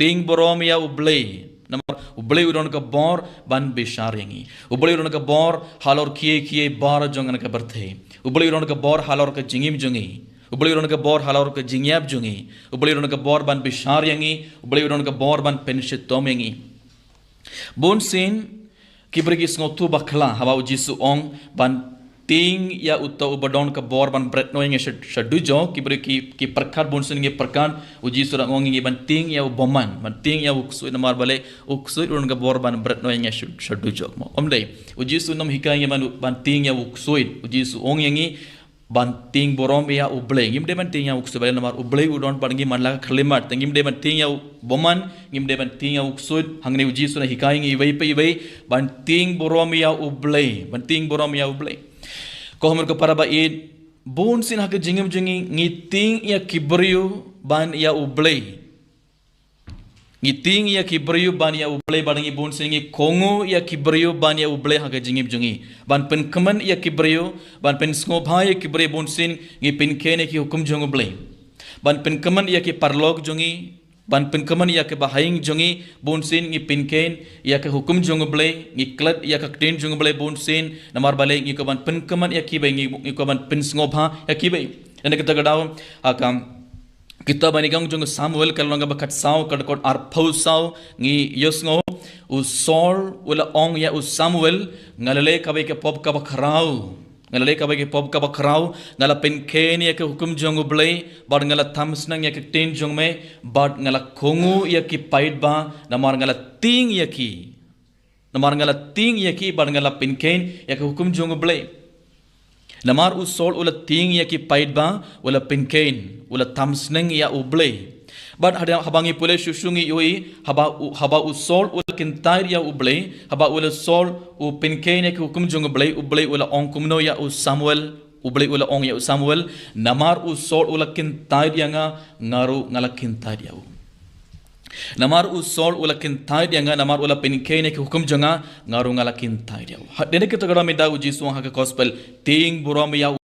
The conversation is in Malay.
ting borom ya ublei. Namar ublei uron ka bor ban bishar yangi. Ublei uron ka bor halor kie bar jongan ka berthe. Ublei uron ka bor halor ka jingim jongi. Ublei uron ka bor halor ka jingyab jongi. Ublei uron ka bor ban bishar yangi. Ublei uron ka bor ban penshit tom yangi. Bon sin kibrigi sngotu bakla hawa ujisu ong ban ting ya utau ubadon ka bor ban bret noing shadujo kibrigi ki perkat bon sin nge perkan ujisu ra ngong nge ban ting ya uboman ban ting ya uksu namar bale uksu uron ka bor ban bret noing shadujo mo omdei ujisu nam hikai ban ting ya uksu ujisu ong yangi ban ting borom ya ublei ngim de ban ting ya uksu bale namar ublei udon pangi manla khlimat ngim de ban ting ya boman ngim de ban ting ya uksu hangne ujisu na hikai ngi wei pe wei ban ting borom ya ublei ban ting borom ya ublei ko hamur ko para ba id bon sin hak jingim jingi ngi ting ya kibriu ban ya ublei ngi ting ya kibriu ban ya ublei ban ngi bon sin ngi kongu ya kibriu ban ya ublei hak jingim jingi ban pen kaman ya kibriu ban pen sko bhai kibriu bon sin ngi pen kene ki hukum jong ublei ban pen kaman ya ki parlog jongi ban pen kaman ya ke bahaing jongi bon sin ngi pen ken ya ke hukum jong ublei ngi klat ya ka ten jong ublei bon sin namar bale ngi ko ban pen kaman ya ki bai ngi ko ban pen sko bha ya ki bai ene kita gadau akam kita banigang jong Samuel kalonga bakat saw kadkot arphau saw ngi yosngo u Saul ula ong ya u Samuel ngalale kabai ke pop ka bakrau ngalale kabai ke pop ka bakrau ngala pen ken ya ke hukum jong ublei bad ngala thamsnang ya ke ten jong me bad ngala khongu ya ki pait ba namar ngala ting ya ki bad ngala pen ken ya ke hukum jong ublei namar u Saul ula ting ya ki pait ba ula pen ken ula thamsnang ya ublei bad habangi pule shushungi yoi haba u Saul ula kintair ya ublei haba ula Saul u pen ken ya ke hukum jong ublei ula ong kumno ya u Samuel ublei ula ong ya u Samuel namar u Saul ula kintair ya ngaru ngala kintair ya u namar u Saul ula kintair ya namar ula pen ken ya ke hukum jonga ngaru ngala kintair ya u dene kita gara meda uji suang ha gospel ting buram ya